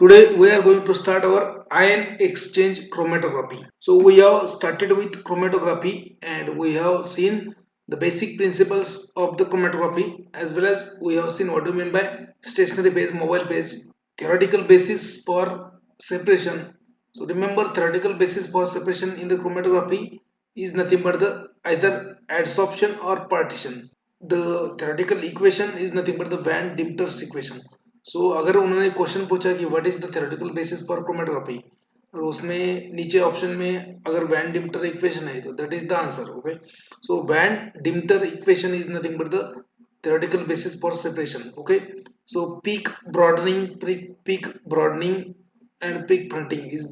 Today we are going to start our ion exchange chromatography. So we have started with chromatography and we have seen the basic principles of the chromatography, as well as we have seen what do you mean by stationary phase, mobile phase, theoretical basis for separation. So remember, theoretical basis for separation in the chromatography is nothing but the either adsorption or partition. The theoretical equation is nothing but the Van Dimter's equation. सो अगर उन्होंने question पूछा कि what is the theoretical basis for chromatography और उसमें नीचे option में अगर van Deemter equation है तो that is the answer. Okay, so Van Deemter equation is nothing but the theoretical basis for separation. Okay, so peak broadening and peak fronting is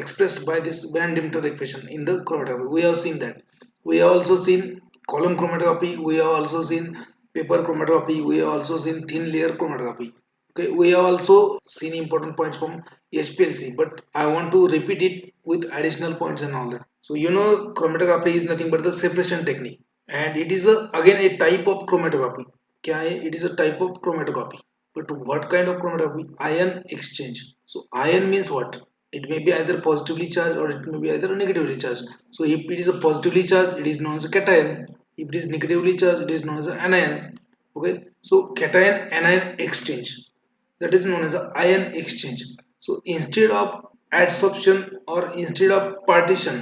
expressed by this Van Dimter equation in the chromatography. We have seen that. We have also seen column chromatography. We have also seen paper chromatography. We have also seen thin layer chromatography. Okay, we have also seen important points from HPLC, but I want to repeat it with additional points and all that. So you know, chromatography is nothing but the separation technique, and it is again a type of chromatography. क्या है? It is a type of chromatography. But what kind of chromatography? Ion exchange. So ion means what? It may be either positively charged or it may be either negatively charged. So if it is a positively charged, it is known as a cation. If it is negatively charged, it is known as an anion. Okay, so cation anion exchange, that is known as an ion exchange. So instead of adsorption or instead of partition,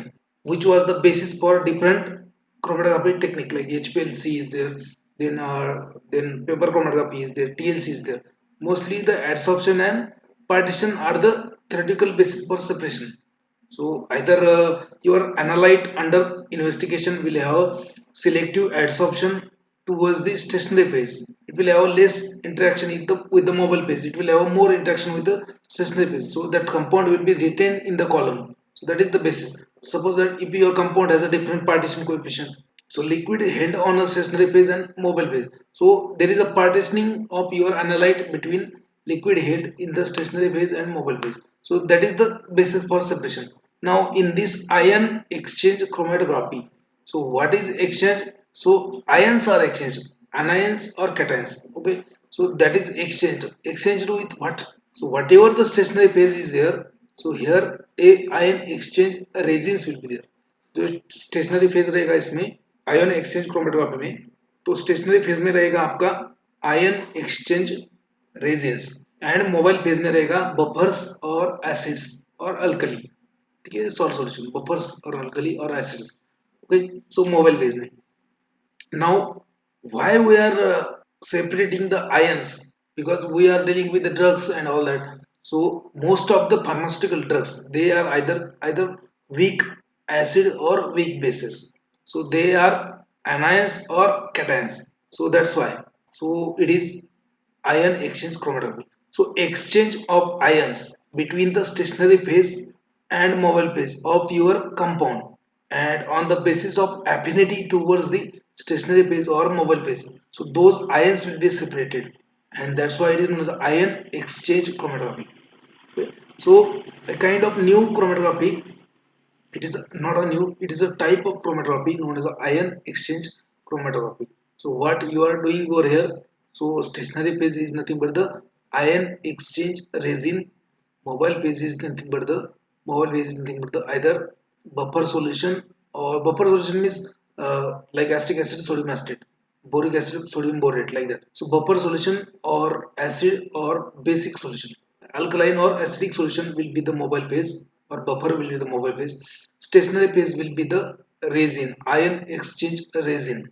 which was the basis for different chromatography technique like HPLC is there, then paper chromatography is there, TLC is there. Mostly the adsorption and partition are the theoretical basis for separation. So either your analyte under investigation will have selective adsorption towards the stationary phase. It will have less interaction with the mobile phase. It will have more interaction with the stationary phase. So that compound will be retained in the column. So that is the basis. Suppose that if your compound has a different partition coefficient, so liquid held on a stationary phase and mobile phase. So there is a partitioning of your analyte between liquid held in the stationary phase and mobile phase. So that is the basis for separation. Now in this ion exchange chromatography, so what is exchange? So ions are exchanged, anions or cations. Okay, so that is exchanged with what? So whatever the stationary phase is there, so here a ion exchange resins will be there. जो stationary phase रहेगा इसमें ion exchange chromatography में, तो stationary phase में रहेगा आपका ion exchange resins and mobile phase में रहेगा बफर्स और एसिड्स और अल्कली. ठीक है, सॉल्ट सॉल्यूशन बफर्स और अल्कली और एसिड्स. ओके, सो मोबाइल फेज में. Now, why we are separating the ions? Because we are dealing with the drugs and all that. So most of the pharmaceutical drugs, they are either weak acid or weak bases. So they are anions or cations. So that's why. So it is ion exchange chromatography. So exchange of ions between the stationary phase and mobile phase of your compound, and on the basis of affinity towards the stationary phase or mobile phase. So those ions will be separated, and that's why it is known as ion exchange chromatography. Okay. So a kind of new chromatography. It is not a new. It is a type of chromatography known as ion exchange chromatography. So what you are doing over here? So stationary phase is nothing but the ion exchange resin. Mobile phase is nothing but the mobile phase is nothing but the either buffer solution, or buffer solution means like acetic acid, sodium acetate, boric acid, sodium borate, like that. So buffer solution or acid or basic solution. Alkaline or acidic solution will be the mobile phase, or buffer will be the mobile phase. Stationary phase will be the resin, ion exchange resin,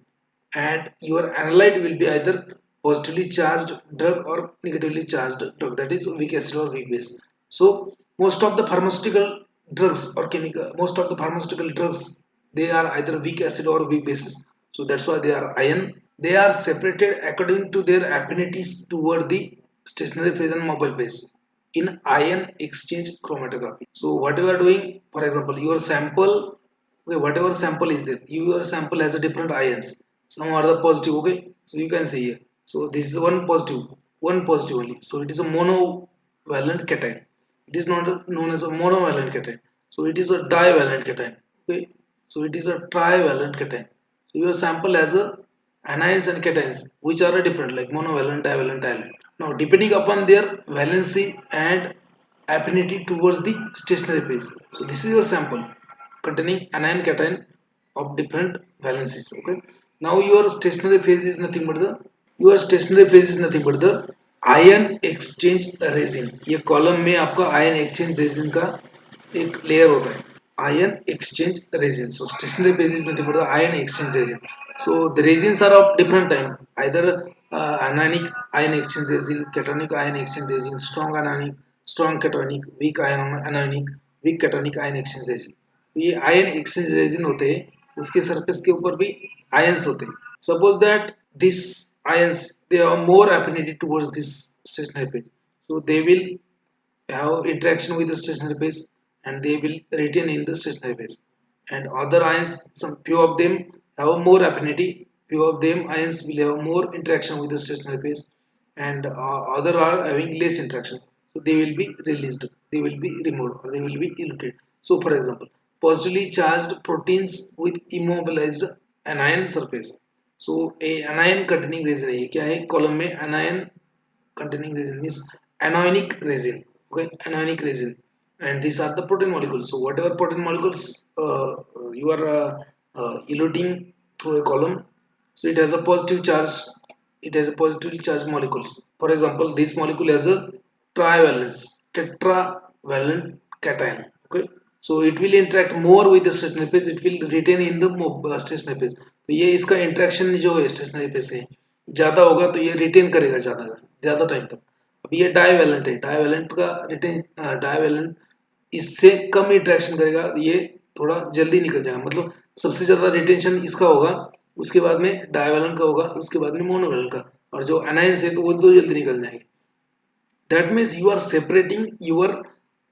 and your analyte will be either positively charged drug or negatively charged drug, that is weak acid or weak base. So most of the pharmaceutical drugs or chemical, most of the pharmaceutical drugs, they are either weak acid or weak bases. So that's why they are ion. They are separated according to their affinities toward the stationary phase and mobile phase in ion exchange chromatography. So what you are doing, for example, your sample, okay, whatever sample is there, your sample has a different ions. Some are the positive. Okay, so you can see here. So this is one positive only. So it is a monovalent cation. It is not known as a monovalent cation. So it is a divalent cation. Okay, so it is a trivalent cation. So your sample has a anions and cations which are different, like monovalent, divalent, trivalent. Now depending upon their valency and affinity towards the stationary phase. So this is your sample containing anion cation of different valencies. Okay. Now your stationary phase is nothing but the ion exchange resin. ये column में आपका ion exchange resin का एक layer होता है. Ion exchange resin. So stationary phase is nothing but the ion exchange resin. So the resins are of different type. Either anionic ion exchange resin, cationic ion exchange resin, strong anionic, strong cationic, weak anionic, weak cationic ion exchange resin. ये ion exchange resin होते हैं. उसके surface के ऊपर भी ions होते हैं. Suppose that these ions they are more affinity towards this stationary phase. So they will have interaction with the stationary phase and they will retain in the stationary phase, and other ions, some few of them have more affinity, few of them ions will have more interaction with the stationary phase, and other are having less interaction, so they will be released, they will be removed, or they will be eluted. So for example, positively charged proteins with immobilized anion surface. So a anion containing resin है, ये क्या है, column में anion containing resin means anionic resin. Okay, anionic resin, and these are the protein molecules. So whatever protein molecules you are eluting through a column, so it has a positive charge, it has a positively charged molecules. For example, this molecule has a trivalence, tetravalent cation. Okay, so it will interact more with the stationary phase, it will retain in the stationary phase. तो ये इसका interaction जो है stationery phase से ज़्यादा होगा, तो ये रिटेन करेगा ज़्यादा टाइम तक. अब ये डाईवैलेंट है, डाईवैलेंट का रिटेन, डाईवैलेंट इससे कम इंटरेक्शन करेगा, ये थोड़ा जल्दी निकल जाएगा, मतलब सबसे ज़्यादा रिटेंशन इसका होगा, उसके बाद में डाईवैलेंट का होगा, उसके बाद में मोनोवैलेंट का, और जो एनायंस है तो वो तो जल्दी निकल जाएंगे. That means you are separating your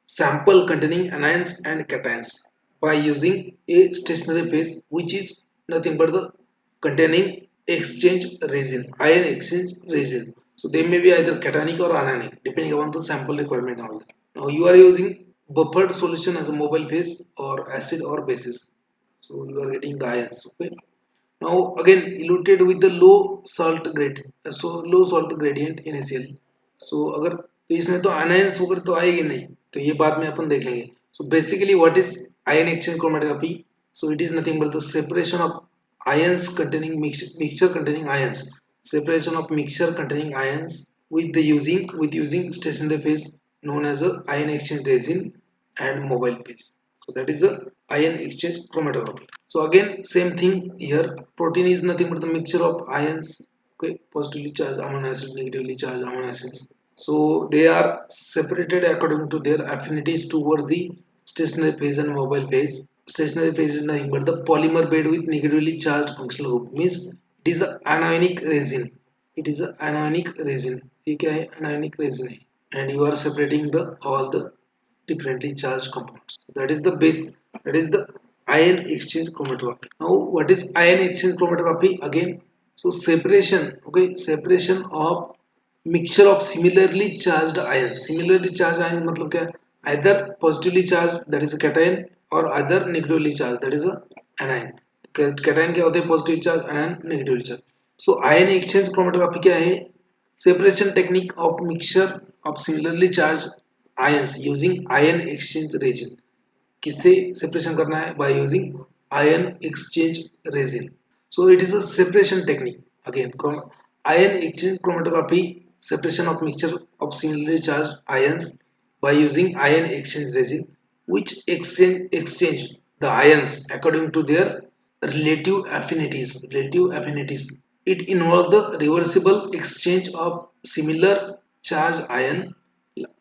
sample containing anions and cations by using a stationary phase, which is nothing but the containing exchange resin, ion exchange resin. So they may be either cationic or anionic depending upon the sample requirement. Now you are using buffered solution as a mobile phase or acid or bases. So you are getting the ions. Okay. Now again eluted with the low salt gradient, so low salt gradient NaCl. So अगर तो इसमें तो anions वगैरह तो आएगी नहीं, तो ये बाद में अपन देख लेंगे. So basically what is ion exchange chromatography? So it is nothing but the separation of ions containing mixture containing ions, separation of mixture containing ions with using stationary phase known as a ion exchange resin and mobile phase. So that is the ion exchange chromatography. So again same thing here. Protein is nothing but the mixture of ions. Okay, positively charged amino acid, negatively charged amino acids. So they are separated according to their affinities toward the stationary phase and mobile phase. Stationary phase is nothing but the polymer bed with negatively charged functional group. Means it is an anionic resin. It is an anionic resin. ये क्या है? Anionic resin है. And you are separating the all the differently charged compounds. That is the base. That is the ion exchange chromatography. Now, what is ion exchange chromatography? Again, so separation. Okay, separation of mixture of similarly charged ions. Similarly charged ions मतलब क्या? Either positively charged, that is a cation, or either negatively charged, that is a anion. Cation क्या होते हैं? Positively charged, anion negatively charged. So ion exchange chromatography क्या है? Separation technique of mixture of similarly charged ions using ion exchange resin. किससे separation करना है? By using ion exchange resin. So it is a separation technique. Again, ion exchange chromatography, separation of mixture of similarly charged ions by using ion exchange resin, which exchange the ions according to their relative affinities. Relative affinities. It involves the reversible exchange of similar charged ion,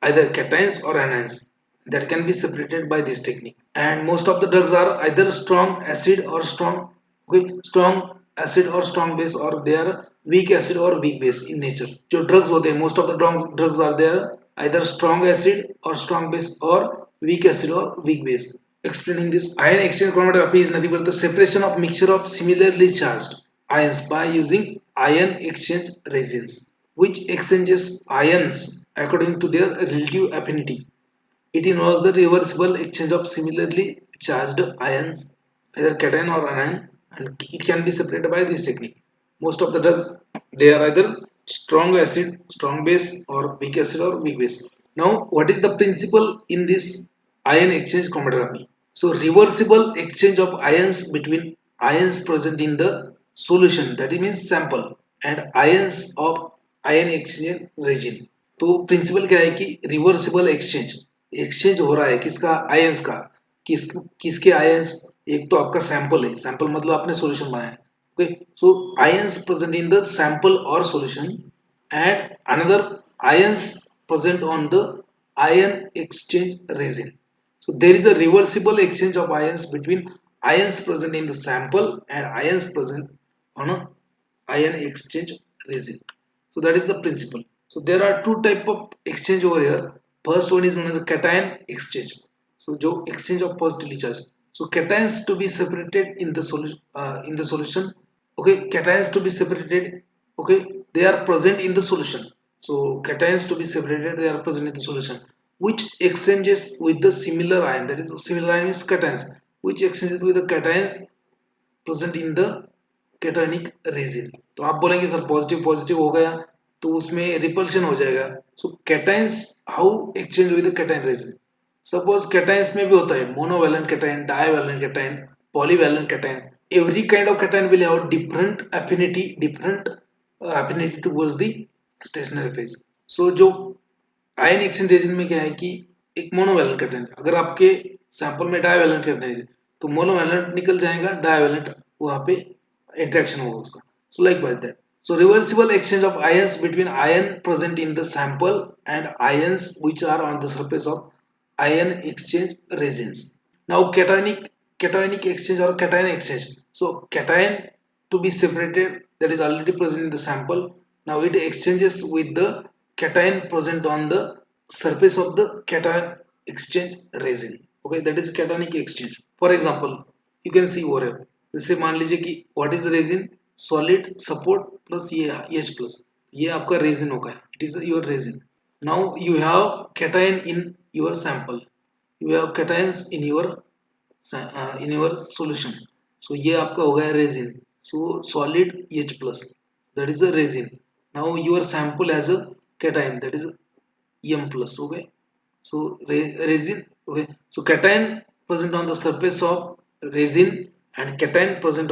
either cations or anions, that can be separated by this technique. And most of the drugs are either strong acid or strong acid or strong base, or they are weak acid or weak base in nature. जो drugs होते हैं, most of the drugs are there either strong acid or strong base or weak acid or weak base. Explaining this, ion exchange chromatography is nothing but the separation of mixture of similarly charged ions by using ion exchange resins, which exchanges ions according to their relative affinity. It involves the reversible exchange of similarly charged ions, either cation or anion, and it can be separated by this technique. Most of the drugs, they are either strong acid, strong base, or weak acid or weak base. Now, what is the principle in this ion exchange chromatography? So, reversible exchange of ions between ions present in the solution, that means sample, and ions of ion exchange region. तो principal क्या है कि reversible exchange हो रहा है किसका, ions का, किसके आयंस, एक तो आपका सैंपल है, सैंपल मतलब आपने सॉल्यूशन बनाया है, okay, so ions present in the sample और solution and another ions present on the ion exchange resin. So there is a reversible exchange of ions between ions present in the sample and ions present on a ion exchange resin. So that is the principle. So there are two type of exchange over here. First one is known as a cation exchange. So जो exchange of positively charged. So cations to be separated in the solution. Okay, cations to be separated. Okay, they are present in the solution. So cations to be separated, they are present in the solution, which exchanges with the similar ion. That is, similar ion is cations, which exchanges with the cations present in the cationic resin. तो आप बोलेंगे sir positive positive हो गया तो उसमें repulsion हो जाएगा. So cations how exchange with the cation resin. Suppose cations में भी होता है monovalent cation, divalent cation, polyvalent cation. Every kind of cation will have different affinity towards the stationary phase. So जो आयन एक्सचेंज रेजिन में क्या है कि एक मोनोवैलेंट कैटायन, अगर आपके सैंपल में डाइवैलेंट कैटायन है तो मोनोवैलेंट निकल जाएगा, डाइवैलेंट वहां पे इंटरेक्शन होगा उसका. So like wise that. So reversible exchange of ions between ion present in the sample and ions which are on the surface of ion exchange resins. Now cationic exchange or cation exchange. So cation to be separated, that is already present in the sample. Now it exchanges with the cation present on the surface of the cation exchange resin. Okay, that is cationic exchange. For example, you can see over here. जैसे मान लीजिए कि what is resin, solid support plus ये H plus, ये आपका resin होगा, it is your resin. Now you have cation in your sample, you have cations in your solution. So ये आपका हो गया resin. So solid H plus, that is a resin. Now your sample has a cation, that is M plus. Okay, so resin. Okay, so cation present on the surface of resin and cation present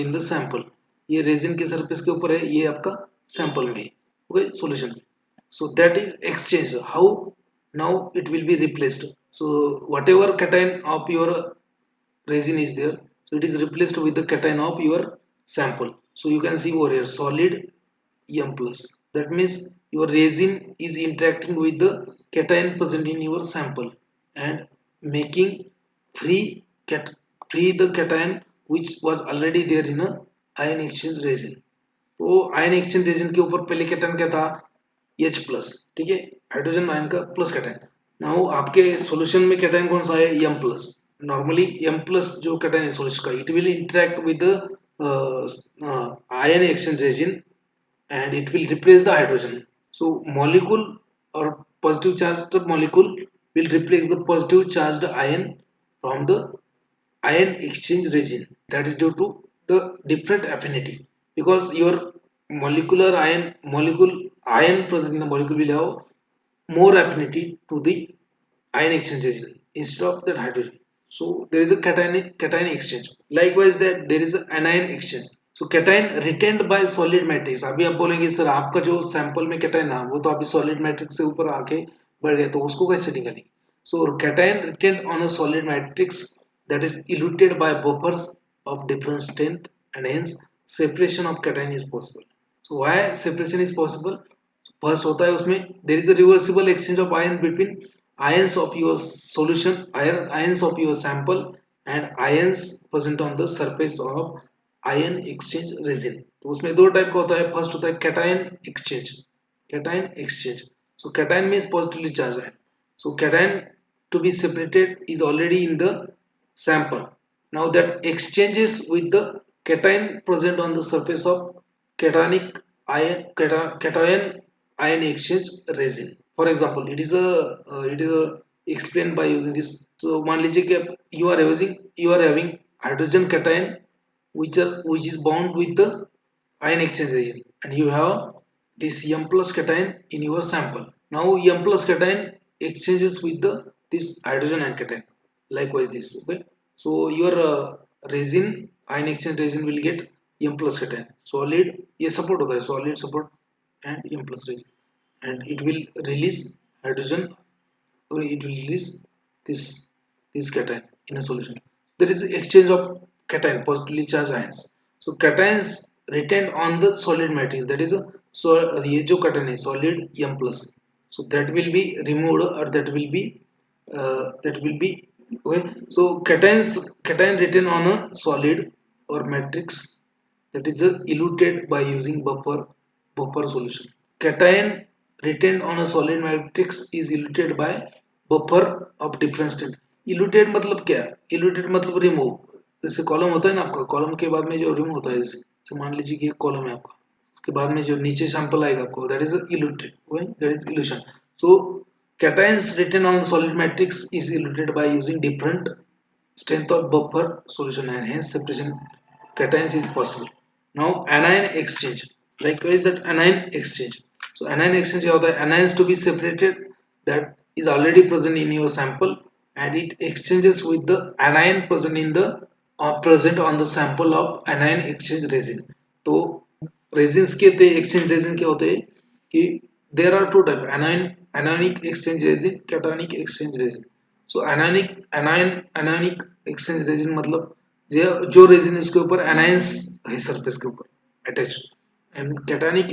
in the sample. ये resin के surface के ऊपर है, ये आपका sample में है. Okay, solution. So that is exchange. How now it will be replaced. So whatever cation of your resin is there, so it is replaced with the cation of your sample. So you can see over here solid M plus. That means your resin is interacting with the cation present in your sample and making free free the cation which was already there in a ion exchange resin. तो ion exchange resin के ऊपर पहले cation क्या था, H plus. ठीक है, hydrogen ion का plus cation. Now आपके सॉल्यूशन में कैटायन कौन सा है, M plus. Normally M plus जो कैटायन है सॉल्यूशन का, it will interact with the ion exchange resin and it will replace the hydrogen. So molecule or positive charged molecule will replace the positive charged ion from the ion exchange region. That is due to the different affinity, because your molecule ion present in the molecule will have more affinity to the ion exchange region instead of that hydrogen. So there is a cation exchange. Likewise that there is an anion exchange. So cation retained by solid matrix. अभी आप बोलेंगे sir आपका जो sample में cation था वो तो अभी solid matrix से ऊपर आके बढ़ गया, तो उसको कैसे निकालेंगे. So cation retained on a solid matrix that is eluted by buffers of different strength and hence separation of cation is possible. So why separation is possible? First होता है उसमें there is a reversible exchange of ion between ions of your solution, ions of your sample and ions present on the surface of ion exchange resin. तो उसमें दो type का होता है. First होता है cation exchange. So cation means positively charged ion. So cation to be separated is already in the sample. Now that exchanges with the cation present on the surface of cation ion exchange resin. For example, it is a explained by using this. So मान लीजिए कि you are having hydrogen cation which is bound with the ion exchange region and you have this M plus cation in your sample. Now M plus cation exchanges with this hydrogen and cation. Likewise this. Okay. So your resin, ion exchange resin will get M plus cation. Solid ये support होता है, solid support and M plus resin, and it will release hydrogen, or it will release this cation in a solution. There is exchange of cation, positively charged ions. So cations retained on the solid matrix, that is a, so ये जो cation है solid M plus, so that will be removed, or that will be okay. So cation written on a solid or matrix, that is eluted by using buffer solution. Cation retained on a solid matrix is eluted by buffer of different state. Eluted मतलब क्या है? Eluted मतलब remove. जैसे column होता है ना आपका, column के बाद में जो रिमूव होता है, जैसे मान लीजिए कि एक कॉलम है आपका, उसके बाद में जो नीचे सैंपल आएगा आपको, that is eluted, that is illusion. So cations written on the solid matrix is eluted by using different strength of buffer solution, and hence separation cations is possible. Now anion exchange, likewise that anion exchange. So anion exchange क्या होता है? Anions to be separated that is already present in your sample, and it exchanges with the anion present in the present on the sample of anion exchange resin. तो resins के ते exchange resin क्या होते हैं कि there are two type, anionic exchange resin, cationic exchange resin. So anionic exchange resin मतलब जो resin इसके ऊपर anions है surface के ऊपर attached, and cationic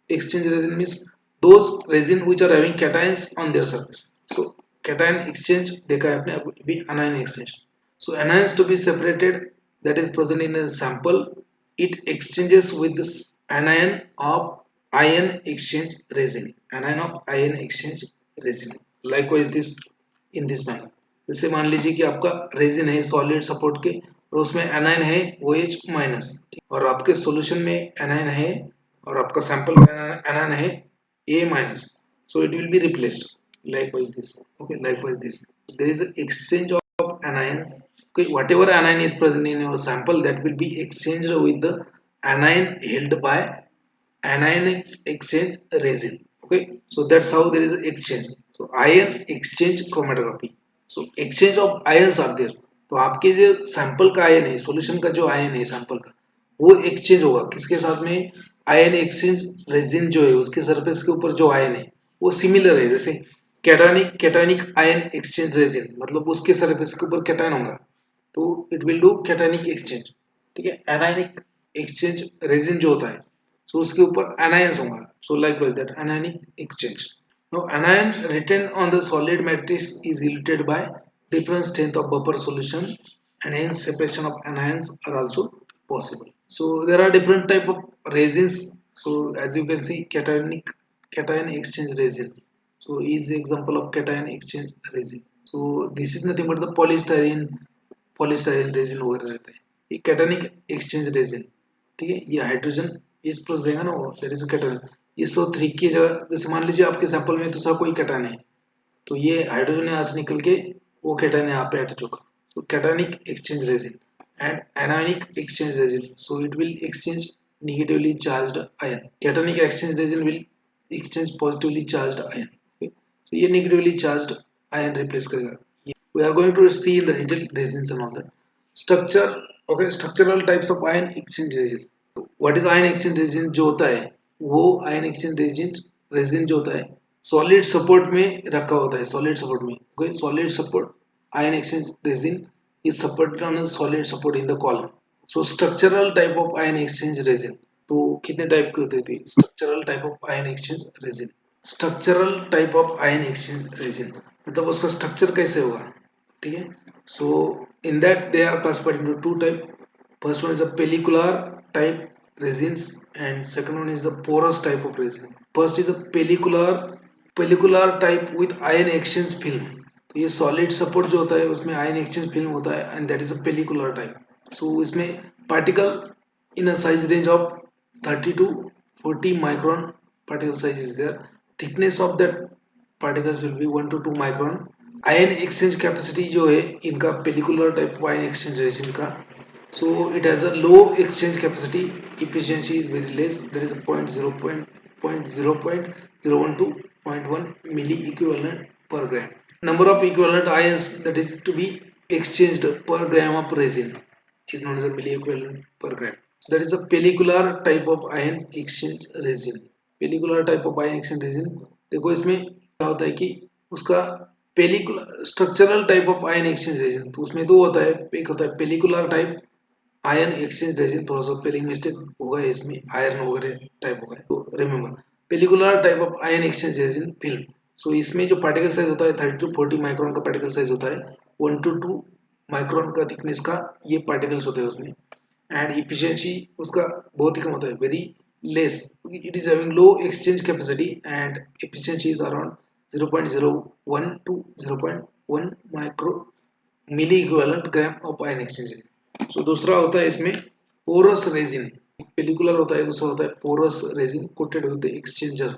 exchange resin means those resin which are having cations on their surface. So cation exchange देखा है आपने, अभी anion exchange. So anions to be separated that is present in the sample, it exchanges with this anion of ion exchange resin, anion of ion exchange resin. Likewise this in this manner. जैसे मान लीजिए कि आपका resin है solid support के, और उसमें anion है OH माइनस, और आपके सॉल्यूशन में एनायन है, और आपका सैंपल में एनायन है A minus, so it will be replaced. Likewise this. Okay, likewise this. There is an exchange of anions. Okay, whatever anion is present in your sample, that will be exchanged with the anion held by anionic exchange resin. Okay, so that's how there is an exchange. So ion exchange chromatography. So exchange of ions are there. तो आपके जो sample का ion है, solution का जो ion है sample का, वो एक्सचेंज होगा किसके साथ में? आयन एक्सचेंज रेजिन जो है उसके सरफेस के ऊपर जो आयन है वो सिमिलर है. जैसे कैटानिक आयन एक्सचेंज रेजिन मतलब उसके सरफेस के ऊपर कैटायन होगा, तो it will do cationic exchange. ठीक है. एनायनिक एक्सचेंज रेजिन जो होता है, सो उसके ऊपर एनायंस होगा. सो likewise that anionic exchange. Now anion written on the solid matrix is eluted by different strength of buffer solution, and hence separation of anions are also possible. So there are different type of resins. So as you can see, cation exchange resin. So is the example of cation exchange resin. So this is nothing but the polystyrene resin वगैरह रहता है. ये cationic exchange resin. ठीक है. ये hydrogen H plus देगा ना, वो देयर इज कैटायन. ये SO3 की जगह, जैसे मान लीजिए आपके सैंपल में दूसरा कोई कैटायन है, तो ये हाइड्रोजन यहाँ से निकल के वो कैटायन यहाँ पे अटैच होगा. So cationic exchange resin and anionic exchange resin. So it will exchange negatively charged ion. Cationic exchange resin will exchange positively charged ion. Okay. So ये negatively charged ion replace करेगा. We are going to see in the detail resins and all that. Structure. Okay, structural types of ion exchange resin. What is ion exchange resin? जो होता है वो ion exchange resin जो होता है solid support में रखा होता है, solid support में. Okay, solid support ion exchange resin is supported on a solid support in the column. So structural type of ion exchange resin. तो कितने टाइप के होते थे? Structural type of ion exchange resin. Structural type of ion exchange resin मतलब उसका structure कैसे होगा. ठीक है. So in that they are classified into two type. First one is a pellicular type resins, and second one is the porous type of resin. First is a pellicular type with ion exchange film. तो ये solid support जो होता है उसमें ion exchange film होता है, and that is a pellicular type. So इसमें particle in a size range of 30 to 40 micron particle size is there. Thickness of that particles will be 1 to 2 micron. Ion exchange capacity जो है इनका पेलिकुलर type ion exchange resin का, so it has a low exchange capacity, efficiency is very less, there is a 0.012 0.1 milli equivalent per gram. Number of equivalent ions that is to be exchanged per gram of resin is known as a milli equivalent per gram. That is a pellicular type of ion exchange resin. Pellicular type of ion exchange resin, देखो इसमें क्या होता है कि उसका pellicular structural type of ion exchange resin, तो उसमें दो होता है, एक होता है pellicular type ion exchange resin, थोड़ा सा स्पेलिंग मिस्टेक होगा इसमें, आयरन वगैरह टाइप होगा, तो remember pellicular type of ion exchange resin film. So इसमें जो पार्टिकल साइज होता है 30 टू 40 माइक्रोन का पार्टिकल साइज होता है, 1 टू 2 माइक्रोन का थिकनेस का ये पार्टिकल्स होते हैं उसमें, एंड इफिशियंसी उसका बहुत ही कम होता है, very less, it is having low exchange capacity and efficiency is around 0.01 to 0.1 micro milli equivalent gram of ion exchange. So दूसरा होता है इसमें पोरस रेजिन, पेलिकुलर होता है, दूसरा होता है porous resin coated with the exchanger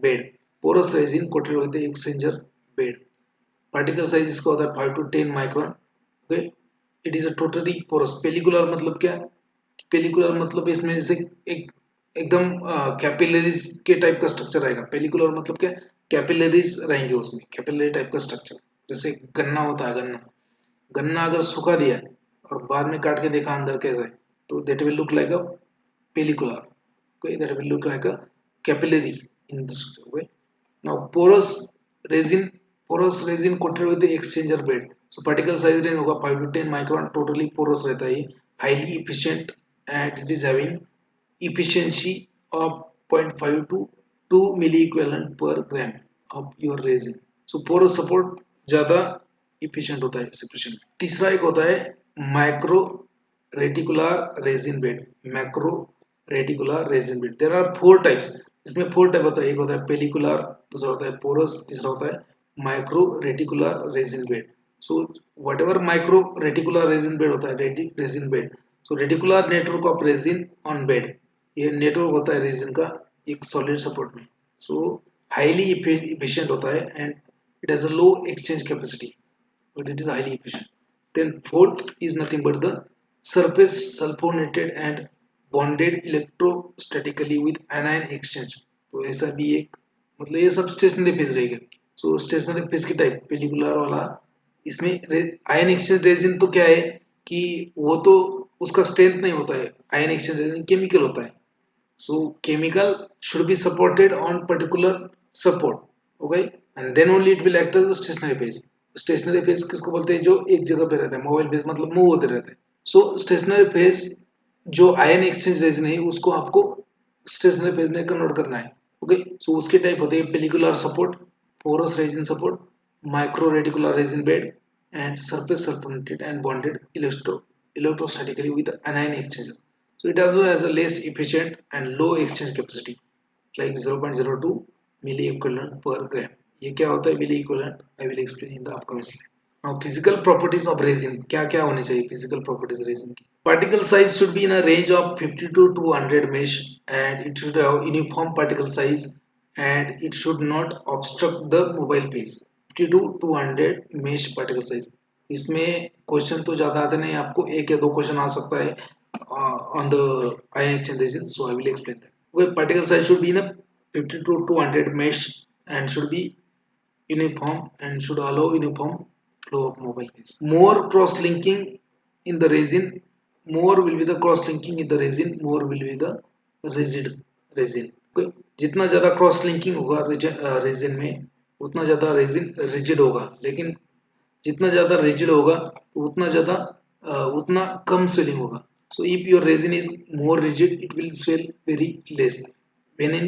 bed. Porous resin coated with the exchanger bed, particle size इसका होता है 5 to 10 micron. Okay, it is a totally porous. Pellicular मतलब क्या, पेलिकुलर मतलब इसमें जैसे एक एकदम कैपिलरीज के टाइप का स्ट्रक्चर रहेगा। पेलिकुलर मतलब क्या, कैपिलरीज रहेंगे उसमें, कैपिलरी टाइप का स्ट्रक्चर, जैसे गन्ना होता है, गन्ना गन्ना अगर सुखा दिया और बाद में काट के देखा अंदर कैसा है, तो that will look like a pellicular, okay, that will look like a capillary in the structure, okay. Now porous resin coated with the exchanger bed, so particle size range होगा 5 to 10 micron, totally porous रहता है, highly efficient and it is having efficiency of 0.5 to 2 milli equivalent per gram of your resin. So porous support ज़्यादा efficient होता है separation। तीसरा एक होता है micro reticular resin bed, macro reticular resin bed. There are 4 types, इसमें 4 type होता है, एक होता है पेलिकुलर, दूसरा होता है पोरस, तीसरा होता है micro reticular resin bed. So what ever micro reticular resin bed होता है, resin bed, so reticular network of resin on bed, ये नेटवर्क होता है रेजिन का एक सॉलिड सपोर्ट में। सो हाईली इफिशिएंट होता है and it has a low exchange capacity, but it is highly efficient. Then fourth is nothing but the surface sulfonated and bonded electrostatically with anion exchange। तो ऐसा भी एक, मतलब ये सब स्टेशनरी फेज रहेगा। सो स्टेशनरी फेज की टाइप पेलिकुलर वाला, इसमें आयन एक्सचेंज रेजिन तो क्या है कि वो तो उसका स्ट्रेंथ नहीं होता है, आयन एक्सचेंज रेजिन केमिकल होता है। So chemical should be supported on particular support, okay, and then only it will act as a stationary phase। stationary phase किसको बोलते हैं, जो एक जगह पे रहता है। मोबाइल फेज मतलब मूव होते रहते हैं। सो स्टेशनरी फेज जो आयन एक्सचेंज रेजिन है उसको आपको स्टेशनरी फेज में कन्वर्ट करना है, ओके। सो उसके टाइप होते हैं pellicular support, porous resin support, micro reticular resin bed and surface sulphonated and bonded electrostatically with anion exchanger। So it also has a less efficient and low exchange capacity like 0.02 milli equivalent per gram। ये क्या होता है milli equivalent, I will explain in the upcoming slide। Now physical properties of resin, क्या क्या होने चाहिए physical properties resin की। Particle size should be in a range of 50 to 200 mesh and it should have uniform particle size and it should not obstruct the mobile phase। 50 to 200 mesh particle size, इसमें question तो ज्यादा आते नहीं, आपको एक या दो क्वेश्चन आ सकता है on the ion exchange resin, so I will explain that। Okay, particle size should be in a 50 to 200 mesh and should be uniform and should allow uniform flow of mobile phase। More cross linking in the resin, more will be the cross linking in the resin, more will be the rigid resin। Okay, जितना ज्यादा cross linking होगा resin में उतना ज्यादा resin rigid होगा, लेकिन जितना ज्यादा रिजिड होगा उतना कम स्वेलिंग होगा। So if your resin is more rigid, it will swell very less। When in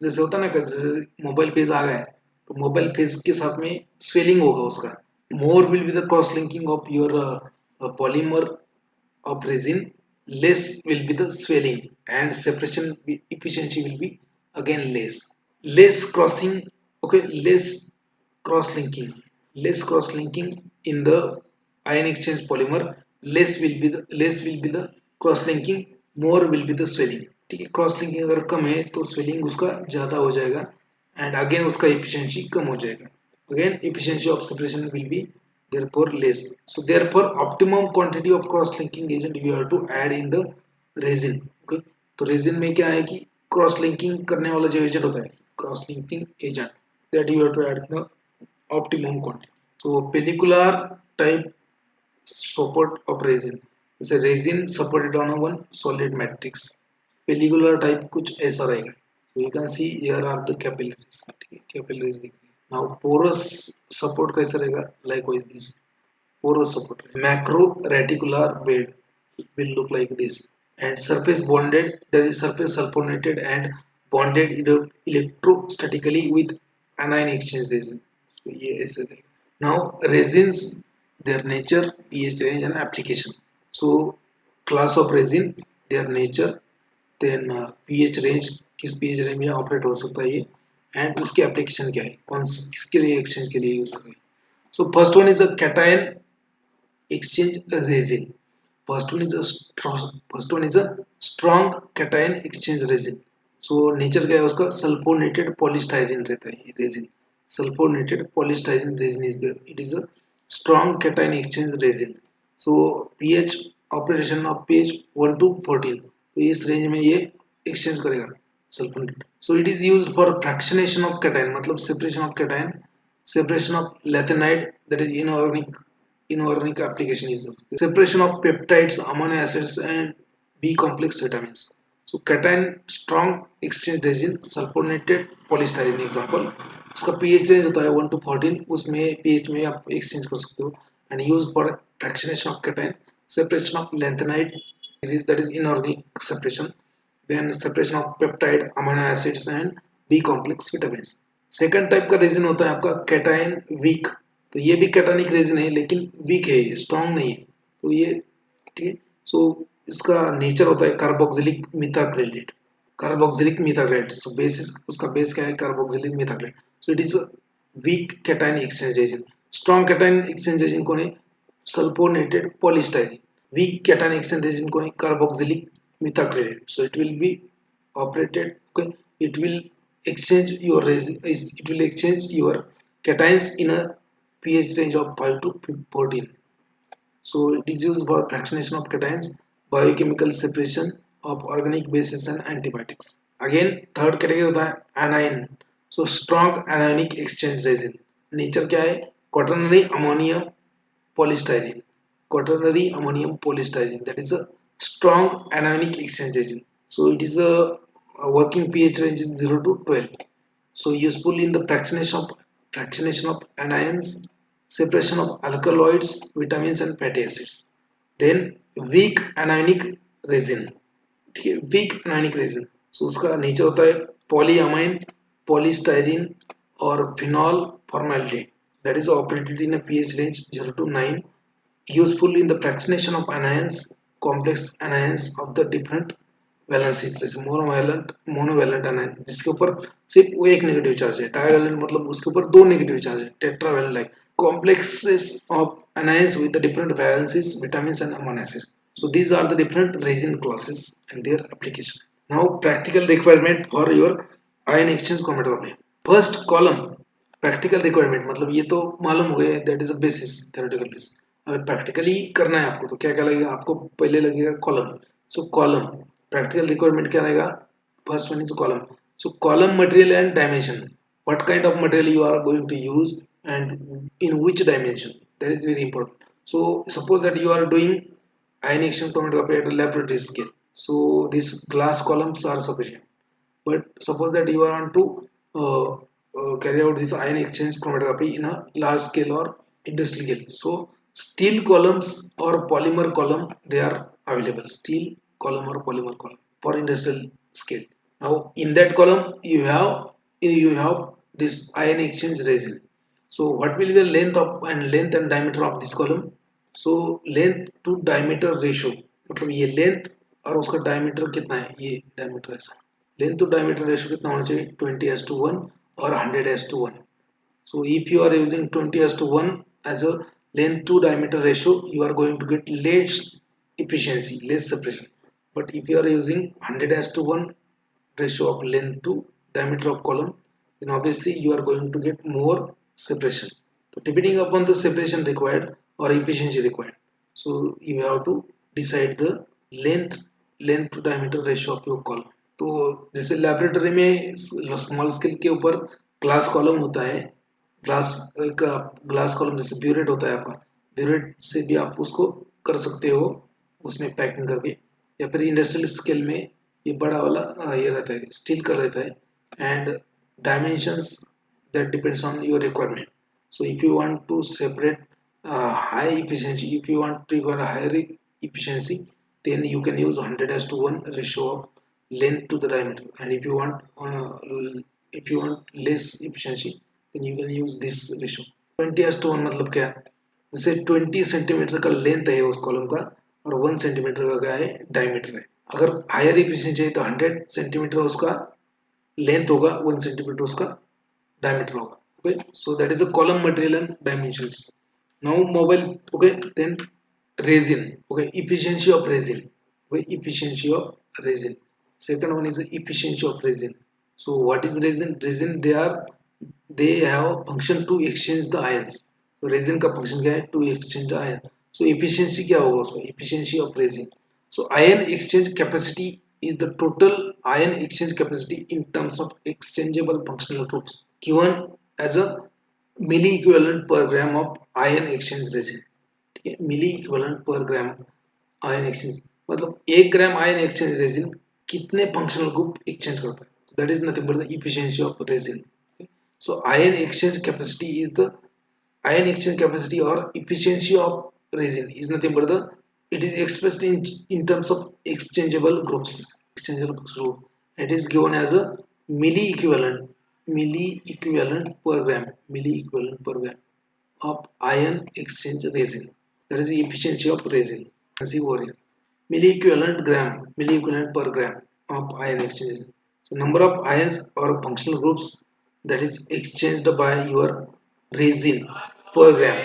जैसे होता है ना, जैसे मोबाइल फेज आ गया है तो मोबाइल फेज के साथ में स्वेलिंग होगा उसका। More will be the cross linking of your polymer of resin, less will be the swelling and separation efficiency will be again less। Less crossing, okay, less cross linking in the ion exchange polymer, less will be the cross linking, more will be the swelling। ठीक है, cross linking अगर कम है तो swelling उसका ज्यादा हो जाएगा and again उसका एफिशिएंसी कम हो जाएगा, again efficiency of separation will be therefore less। So therefore optimum quantity of cross linking agent you have to add in the resin। okay, तो रेजिन में क्या है कि क्रॉस लिंकिंग करने वाला जो एजेंट होता है, cross-linking agent that you have to add the optimum quantity. So pellicular type support of resin is a resin supported on a one solid matrix. Pellicular type कुछ ऐसा रहेगा. So you can see here are the capillaries. Capillaries. Now porous support कैसा रहेगा? Likewise this porous support. Macro reticular bed will look like this. And surface bonded, there is surface sulfonated and bonded electrostatically with anion exchange resin. So ये ऐसे रहेगा. Now resins, their nature, pH range and application. So class of resin, their nature, then pH range, किस pH range में operate हो सकता है ये, and उसकी application क्या है, कौन किसके लिए exchange के लिए यूज करें. So first one is a cation exchange resin. First one is a strong cation exchange resin. So nature क्या है उसका, सल्फोनेटेड पॉलीस्टाइरीन रहता है ये resin. Sulphonated polystyrene resin is there. It is a strong cation exchange resin. So pH operation of pH 1 to 14, तो इस range में ये एक्सचेंज करेगा sulphonate. So it is used for fractionation of cation, मतलब separation of cation, separation of lanthanide, that is inorganic application is separation of peptides, amino acids and B complex vitamins. So cation strong exchange resin sulfonated polystyrene example, उसका pH range होता है 1 to 14, उसमें pH में आप exchange कर सकते हो. And used for fractionation of cation, separation of lanthanide series, that is inorganic separation, then separation of peptide, amino acids and B complex vitamins. Second type का resin होता है आपका कैटायन वीक. तो ये भी कैटानिक रेजिन है लेकिन week है, ये स्ट्रॉन्ग नहीं है. तो ये ठीक है. सो इसका नेचर होता है carboxylic methacrylate. Carboxylic methacrylate. So base, उसका बेस क्या है, carboxylic methacrylate. So it is a weak cation exchange agent. Strong cation exchange agent कौन है, sulphonated polystyrene. Weak cation exchange agent कौन है, carboxylic methacrylate. So it will be operated, okay, it will exchange your it will exchange your cations in a pH range of 5 to 14. So it is used for fractionation of cations, biochemical separation of organic bases and antibiotics. Again third category होता है anion. So strong anionic exchange resin. Nature क्या है, quaternary ammonium polystyrene. Quaternary ammonium polystyrene, that is a strong anionic exchange agent. So it is a working pH range is 0 to 12. So useful in the fractionation of anions, separation of alkaloids, vitamins and fatty acids. Then weak anionic resin. ठीक है, weak anionic resin. So उसका nature होता है polyamine, polystyrene और phenol formaldehyde. That is operated in a pH range 0 to 9. Useful in the fractionation of anions, complex anions of the different valencies, जैसे monovalent anion जिसके ऊपर सिर्फ वो एक नेगेटिव चार्ज है. डाइवैलेंट मतलब उसके ऊपर दो नेगेटिव चार्ज है. Tetravalent like complexes of anions with the different valencies, vitamins and amino acids. So these are the different resin classes and their application. Now practical requirement for your ion exchange chromatography. First column practical requirement, मतलब ये तो मालूम हो गया, that is a basis, theoretical basis. अगर practically करना है आपको तो क्या क्या लगेगा, आपको पहले लगेगा कॉलम. सो कॉलम practical requirement क्या रहेगा, first one is column. So column material and dimension, what kind of material you are going to use and in which dimension, that is very important. So suppose that you are doing ion exchange chromatography at a laboratory scale, so these glass columns are sufficient. But suppose that you are on to carry out this ion exchange chromatography in a large scale or industrial scale, so steel columns or polymer column they are available, steel column or polymer column for industrial scale. Now in that column you have this ion exchange resin. So what will be the length and diameter of this column? So length to diameter ratio, मतलब ये length और उसका diameter कितना है, ये diameter ऐसा. Length to diameter ratio कितना होना चाहिए, 20:1 और 100:1. So if you are using 20:1 as a length to diameter ratio, you are going to get less efficiency, less separation. But if you are using 100:1 ratio of length to diameter of column, then obviously you are going to get more separation. So depending upon the separation required or efficiency required, so you have to decide the length to diameter ratio of your column. तो जैसे laboratory में small scale के ऊपर glass column होता है, glass एक glass column जैसे burette होता है आपका, ब्यूरेट से भी आप उसको कर सकते हो उसमें पैकिंग करके, या फिर इंडस्ट्रियल स्केल में ये बड़ा वाला ये रहता है स्टील का रहता है, and dimensions that depends on your requirement. So if you want to separate high efficiency, if you want to require a higher efficiency, then you can use 100:1 ratio of length to the diameter, and if you want less efficiency, then you can use this ratio. 20:1 मतलब क्या है, जैसे 20 centimetre का length है उस column का और 1 centimetre का क्या है डायमीटर है, अगर हायर एफिशिएंसी है तो 100 सेंटीमीटर उसका लेंथ होगा, 1 सेंटीमीटर उसका diameter होगा. Okay, so that is a column material and dimensions. Now mobile. Okay, then resin. Okay, efficiency of resin. Okay, efficiency of resin. Second one is the efficiency of resin. So what is resin? Resin, they have a function to exchange the ions. So resin का function क्या है, to exchange the ion. So efficiency क्या होगा उसका, efficiency of resin. So ion exchange capacity is the total ion exchange capacity in terms of exchangeable functional groups given as a milli equivalent per gram of ion exchange resin. ठीक है, मिली equivalent per ग्राम ion exchange मतलब 1 ग्राम ion exchange resin कितने functional group exchange करता है, that is nothing but the efficiency of resin. So ion exchange capacity is the ion exchange capacity or efficiency of resin is nothing but the it is expressed in terms of exchangeable group. It is given as a milli equivalent per gram of ion exchange resin. That is the efficiency of resin. See over here, milli equivalent per gram of ion exchange. So number of ions or functional groups that is exchanged by your resin per gram.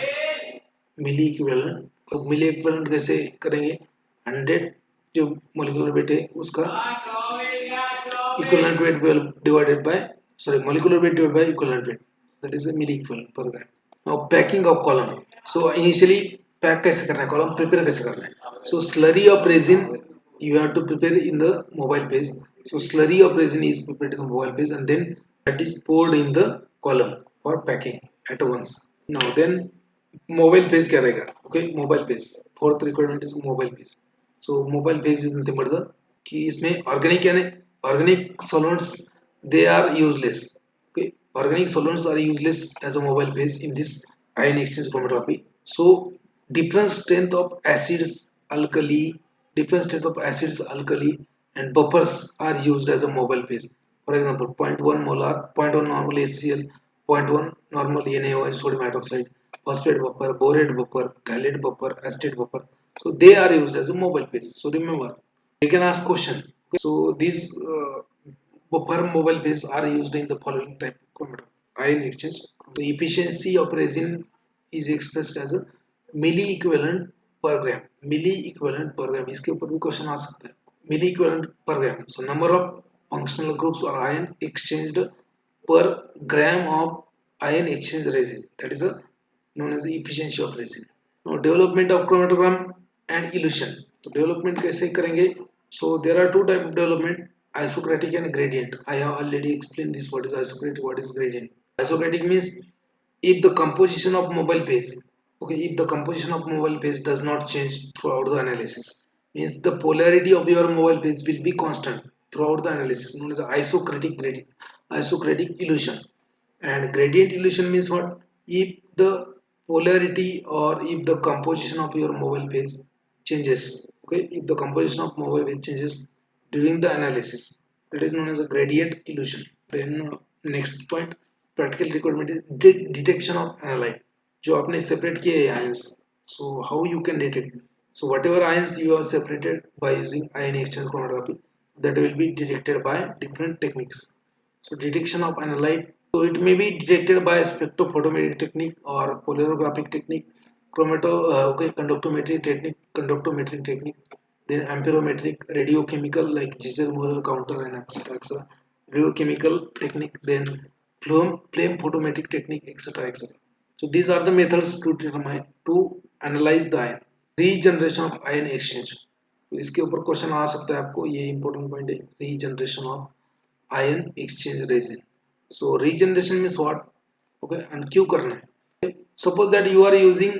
Milliequivalent, तो मिली equivalent कैसे करेंगे, 100 जो molecular weight है उसका equivalent weight divided by molecular weight divided by equivalent weight, that is milli equivalent per gram. Now packing of column. So initially pack कैसे करना है, column prepare कैसे करना है. So slurry of resin you have to prepare in the mobile phase. So slurry of resin is prepared in the mobile phase and then that is poured in the column for packing at once. Now then mobile phase क्या रहेगा, okay, mobile phase fourth requirement is mobile phase. So mobile phase is nothing but the कि इसमें organic यानी organic solvents they are useless. Okay, organic solvents are useless as a mobile phase in this ion exchange chromatography. So different strength of acids, alkali, different strength of acids, alkali and buffers are used as a mobile phase. For example, 0.1 molar, 0.1 normal HCl, 0.1 normal NaOH sodium hydroxide, phosphate buffer, borate buffer, gallate buffer, acetate buffer. So they are used as a mobile phase. So remember, they can ask question. Okay? So these buffer mobile phase are used in the following type of chromatography. Ion exchange. The efficiency of resin is expressed as a milli equivalent per gram. Milli equivalent per gram. इसके ऊपर भी question आ सकता है. Milli equivalent per gram. So number of functional groups or ion exchanged per gram of ion exchange resin. That is a known as the efficiency of resin. Now development of chromatogram and elution. तो development कैसे करेंगे? So there are two type of development, isocratic and gradient. I have already explained this, what is isocratic, what is gradient. Isocratic means if the composition of mobile phase, okay, if the composition of mobile phase does not change throughout the analysis, means the polarity of your mobile phase will be constant throughout the analysis, known as the isocratic gradient, isocratic elution. And gradient elution means what, if the polarity or if the composition of your mobile phase changes, okay, if the composition of mobile phase changes during the analysis, that is known as a gradient elution. Then next point, practical requirement is detection of analyte जो आपने separate किए हैं ions. So how you can detect, so whatever ions you have separated by using ion exchange chromatography, that will be detected by different techniques. So detection of analyte, so it may be detected by spectrophotometric technique or polarographic technique, okay, conductometric technique, then amperometric, radiochemical like Giger-Muller counter and etc. Radiochemical technique, then flame photometric technique, etc. etc. So these are the methods to determine to analyze the ion. Regeneration of ion exchange. तो इसके ऊपर question आ सकता है आपको, ये important point है, regeneration of ion exchange resin. So regeneration means what, okay, and क्यों करना है. Suppose that you are using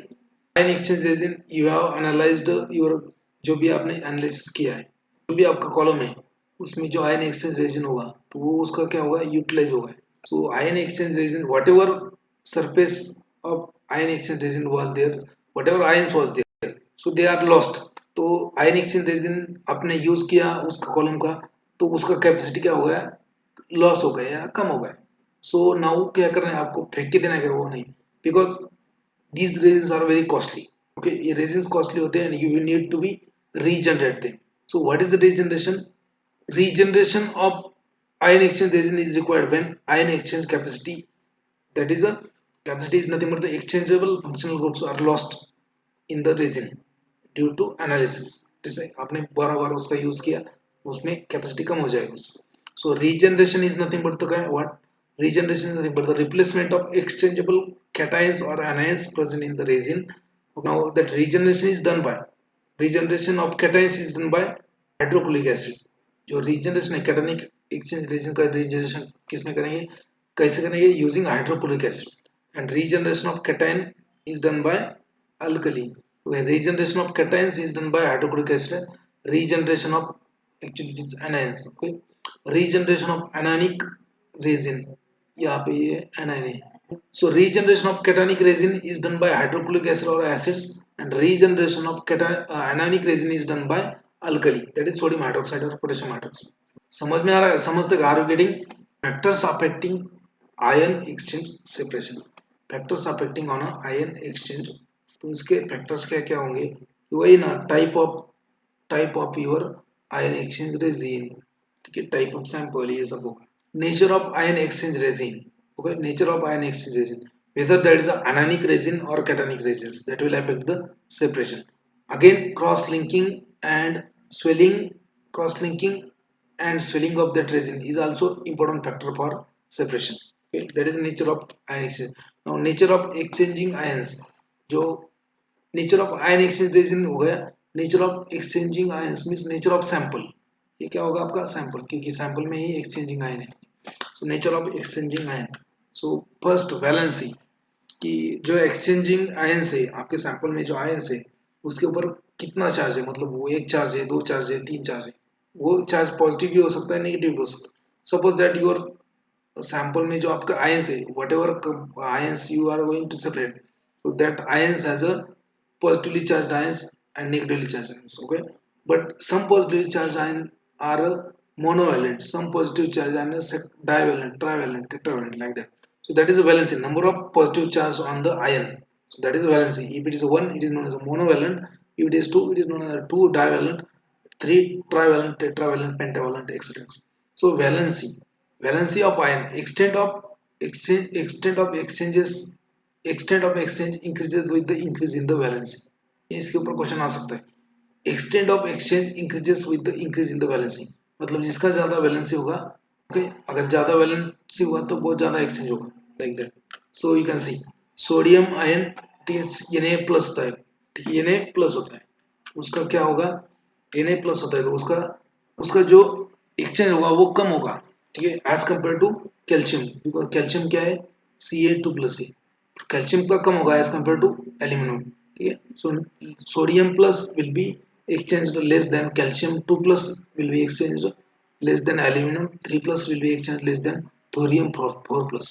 ion exchange resin, you have analysed your, जो भी आपने एनालिसिस किया है, जो भी आपका कॉलम है उसमें जो आयन एक्सचेंज रेजिन होगा तो वो उसका क्या होगा, यूटिलाइज होगा. So ion exchange resin, whatever surface of ion exchange resin was there, whatever ions was there, so they are lost. तो आयन एक्सचेंज रेजिन आपने यूज किया उसका कॉलम का, तो उसका कैपेसिटी क्या हो गया, लॉस हो गया या कम हो गया. सो नाउ क्या करना है आपको, फेंक के देना है क्या, वो नहीं, because these resins are very costly. Okay, ये resins costly होते हैं and you will need to be regenerate them. So what is the regeneration? Regeneration of ion exchange resin is required when ion exchange capacity, that is a capacity is nothing but the exchangeable functional groups are lost in the resin due to analysis. जैसे आपने बार बार उसका use किया, उसमें capacity कम हो जाएगी उसकी. So regeneration is nothing but the what, regeneration is nothing but the replacement of exchangeable cations or anions present in the resin. Now that regeneration is done by, regeneration of cations is done by hydrochloric acid. जो regeneration है cationic exchange resin का regeneration किसमें करेंगे, कैसे करेंगे, using hydrochloric acid. And regeneration of cation is done by alkali. Where regeneration of cations is done by hydrochloric acid. Regeneration of, actually it is anions. Okay, regeneration of anionic resin, यहाँ पे ये anion है. So regeneration of cationic resin is done by hydrochloric acid or acids, and regeneration of anionic resin is done by alkali, that is sodium hydroxide or potassium hydroxide. समझ में आ रहा है, समझते are you getting. Factors affecting ion exchange separation, factors affecting on ion exchange. तो इसके factors क्या क्या होंगे, वही ना, type of your ion exchange resin, ठीक है, टाइप ऑफ सैंपल, ये सब होगा. Nature of ion exchange resin, okay, nature of ion exchange resin, whether that is a anionic resin or cationic resins, that will affect the separation. Again, cross linking and swelling of that resin is also important factor for separation. Okay, that is nature of ion exchange. Now nature of exchanging ions, जो nature of ion exchange resin हो गया, nature of exchanging ions means nature of sample, ये क्या होगा आपका sample, क्योंकि sample में ही exchanging ion है. So nature of exchanging ion. So first valency, कि जो एक्सचेंजिंग आयंस है आपके सैंपल में, जो आयंस है उसके ऊपर कितना चार्ज है, मतलब वो एक चार्ज है, दो चार्ज है, तीन चार्ज है. वो चार्ज पॉजिटिव भी हो सकता है, नेगेटिव भी हो सकता है. सपोज दैट योर सैंपल में जो आपका आयंस है, whatever ions you are going to separate, so that ions has a positively charged ions and negatively charged ions. Okay, but some positively charged ions are monovalent, some positive charged ions are divalent, trivalent, tetravalent, like that. So that is a valency, number of positive charge on the ion. So that is a valency. If it is a 1, it is known as a monovalent. If it is 2, it is known as a 2 divalent, 3 trivalent, tetravalent, pentavalent, etc. So valency of ion, extent of exchanges, extent of exchange increases with the increase in the valency. इसके ऊपर question आ सकता है. Extent of exchange increases with the increase in the valency, मतलब जिसका ज्यादा valency होगा, okay, अगर ज्यादा वैलेंसी हुआ तो बहुत ज्यादा एक्सचेंज होगा, like that. So you can see sodium ion Na plus होता है, ठीक है, Na प्लस होता है, उसका क्या होगा, Na प्लस होता है तो उसका उसका जो एक्सचेंज होगा वो कम होगा, ठीक है, as compare to calcium, because calcium क्या है, Ca2 प्लस है, कैल्शियम का कम होगा एज कंपेयर टू एल्यूमिनियम, ठीक है. So sodium plus will be exchanged less than calcium, 2 plus will be exchanged less than aluminum, 3 plus will be exchanged less than thorium 4 plus,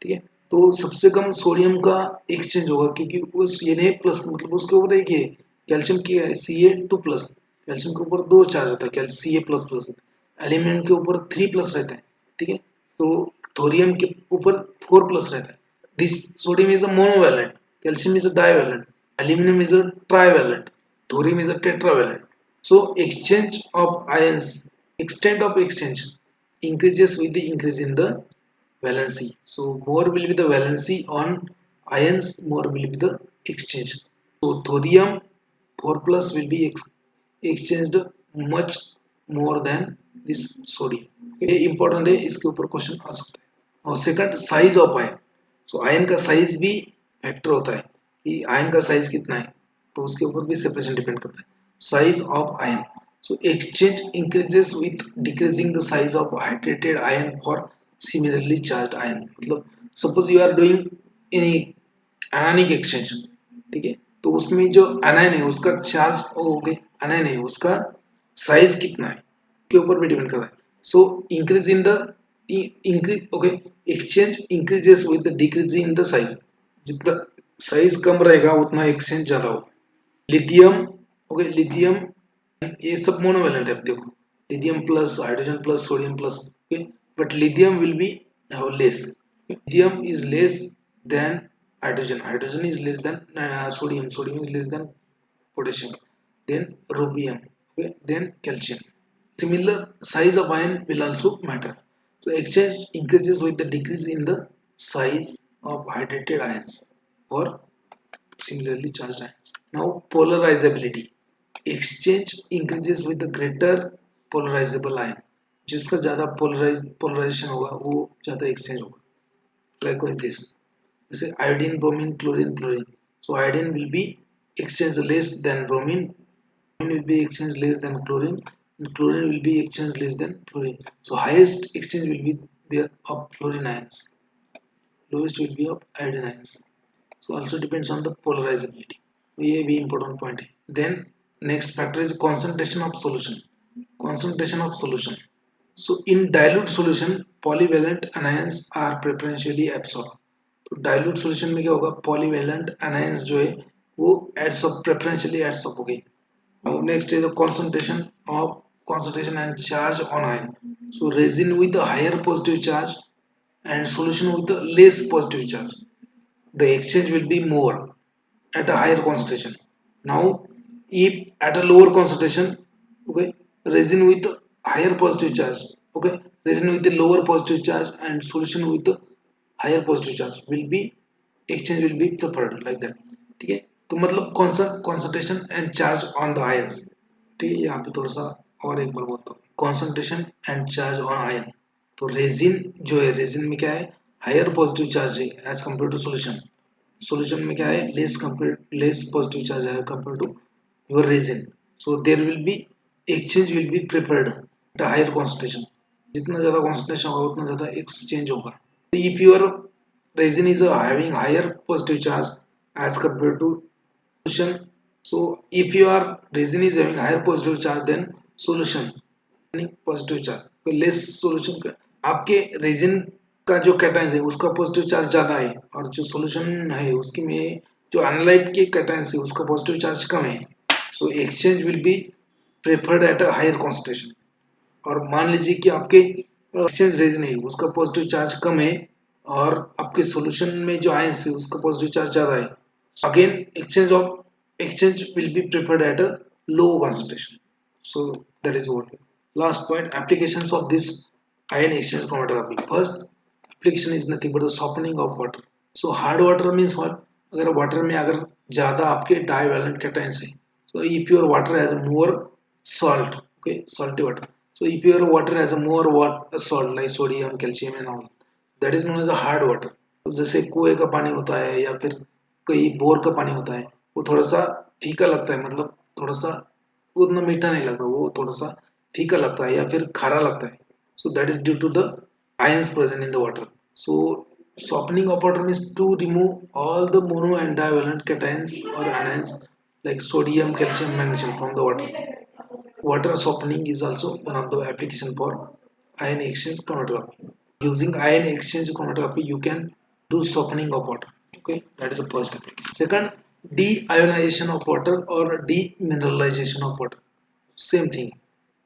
ठीक है. तो सबसे कम sodium का एक्सचेंज होगा, क्योंकि उस Na प्लस मतलब उसके ऊपर एक है, कैल्शियम की है Ca2 प्लस, कैल्शियम के ऊपर 2 चार्ज होता है, Ca प्लस प्लस, एल्यूमिनियम के ऊपर 3 प्लस रहता है, ठीक है. तो थोरियम के ऊपर 4 प्लस रहता है. This sodium is a monovalent, calcium is a divalent, aluminum is a trivalent, thorium is a tetravalent. So exchange of ions, extent of exchange increases with the increase in the valency. So more will be the valency on ions, more will be the exchange. So thorium 4 plus will be exchanged much more than this sodium. ये important है, इसके ऊपर question आ सकता है. और second size of ion. So ion का size भी factor होता है, कि आयन का साइज कितना है, तो उसके ऊपर भी सेपरेशन डिपेंड करता है. size of ion. So exchange increases with decreasing the size of hydrated ion for similarly charged ion. मतलब suppose you are doing any anionic exchange, ठीक है, तो उसमें जो anion है उसका चार्ज हो गए, anion है उसका साइज कितना है के ऊपर भी डिपेंड करता है. So increase in the increase, okay, exchange increases with the decrease in the size. जितना साइज कम रहेगा उतना एक्सचेंज ज्यादा होगा. लिथियम, ओके, लिथियम ये सब मोनोवेलेंट है. देखो lithium plus hydrogen plus sodium plus, okay, but lithium will be less. Lithium is less than hydrogen, hydrogen is less than sodium, sodium is less than potassium, then rubium, okay, then calcium. Similar size of ion will also matter. So exchange increases with the decrease in the size of hydrated ions or similarly charged ions. Now polarizability. Exchange increases with the greater polarizable ion. जिसका ज़्यादा polarization होगा वो ज़्यादा exchange होगा. Likewise this. Say iodine, bromine, chlorine, fluorine. So iodine will be exchanged less than bromine. Bromine will be exchanged less than chlorine. And chlorine will be exchanged less than fluorine. So highest exchange will be there of fluorine ions. Lowest will be of iodine ions. So also depends on the polarizability. ये भी important point है. Then next factor is concentration of solution. Concentration of solution. So in dilute solution, polyvalent anions are preferentially absorbed. तो dilute solution में क्या होगा? Polyvalent anions जो है वो adsorb preferentially adsorb हो गई. Now next is the concentration and charge on ion. So resin with a higher positive charge and solution with a less positive charge, the exchange will be more at a higher concentration. Now, if at a lower concentration, okay, resin with higher positive charge, okay, resin with the lower positive charge and solution with the higher positive charge will be exchange will be preferred like that. ठीक है, तो मतलब concentration and charge on the ions. ठीक है, यहाँ पे थोड़ा सा और एक बार बोलता हूँ, concentration and charge on ion. तो रेजिन जो है, रेजिन में क्या है, हायर पॉजिटिव चार्ज है as compare to solution. Solution में क्या है, लेस पॉजिटिव चार्ज है compare to your resin. So there will be exchange will be prepared at higher concentration. जितना ज्यादा कॉन्सेंट्रेशन होगा उतना ज्यादा एक्सचेंज होगा. If your resin is having higher positive charge as compared to solution, so if your resin is having higher positive charge then solution positive charge, तो less solution का आपके resin का जो कैटायंस है उसका पॉजिटिव चार्ज ज्यादा है और जो सॉल्यूशन है उसकी में जो एनालाइट के कैटायंस है उसका पॉजिटिव चार्ज कम है. So exchange will be preferred at a higher concentration. और मान लीजिए कि आपके एक्सचेंज रेजिन है उसका पॉजिटिव चार्ज कम है और आपके सॉल्यूशन में जो आयंस है उसका पॉजिटिव चार्ज ज्यादा है. Again exchange will be preferred at a low concentration. So that is what. Last point, applications of this ion exchange chromatography. First application is nothing but the softening of water. So hard water means what? अगर water में अगर ज़्यादा आपके divalent cations है, so if your water has more salt, okay, salty water. So if your water has a more salt like sodium, calcium and all, that is known as a hard water. तो जैसे कुएं का पानी होता है या फिर कई बोर का पानी होता है, वो थोड़ा सा फीका लगता है, मतलब थोड़ा सा उतना मीठा नहीं लगता, वो थोड़ा सा फीका लगता है या फिर खारा लगता है. So that is due to the ions present in the water. So softening of water means to remove all the mono and divalent cations or anions like sodium, calcium, magnesium from the water. Water softening is also one of the application for ion exchange chromatography. Using ion exchange chromatography, you can do softening of water. Okay, that is the first application. Second, deionization of water or demineralization of water. Same thing.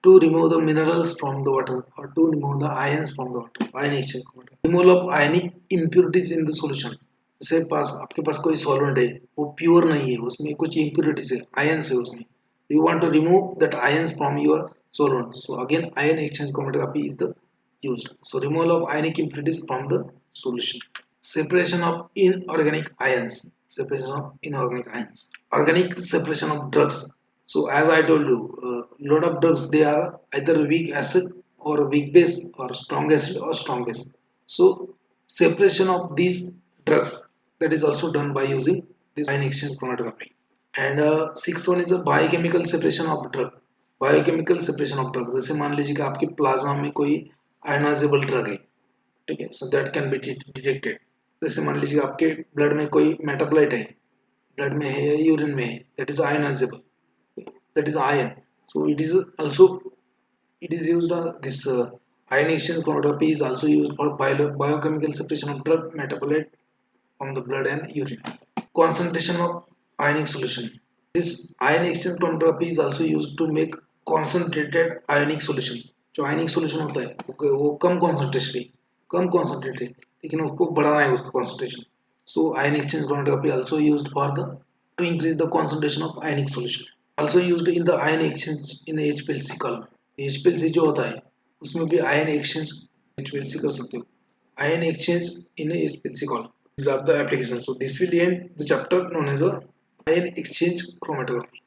To remove the minerals from the water or to remove the ions from the water. Ion exchange chromatography. Removal of ionic impurities in the solution. जैसे पास आपके पास कोई solvent है वो pure नहीं है, उसमें कुछ impurities है, ions है उसमें. You want to remove that ions from your solvent. So again, ion exchange chromatography is the used. So removal of ionic impurities from the solution. Separation of inorganic ions. Separation of inorganic ions. Organic separation of drugs. So as I told you, lot of drugs they are either weak acid or weak base or strong acid or strong base. So separation of these drugs that is also done by using this ion exchange chromatography. And sixth one is a biochemical separation of drug. Biochemical separation of drug, जैसे मान लीजिए कि आपके plasma में कोई ionisable drug है, ठीक है, so that can be detected. जैसे मान लीजिए आपके ब्लड में कोई मेटाबोलाइट है, ब्लड में है या यूरिन में है, that is ionisable, that is iron. So it is also, it is used this ion exchange chromatography is also used for biochemical separation of drug metabolite from the blood and urine. Concentration of ionic solution. This ion exchange chromatography is also used to make concentrated ionic solution. जो ionic solution होता है वो कम concentration, कम concentrated, लेकिन उसको बढ़ाना है उसका concentration. So ion exchange chromatography also used for the to increase the concentration of ionic solution. Also used in the ion exchange in the HPLC column. HPLC जो होता है उसमें भी ion exchange HPLC कर सकते हो. Ion exchange in a HPLC column. These are the applications. So this will end the chapter known as a ion exchange chromatography.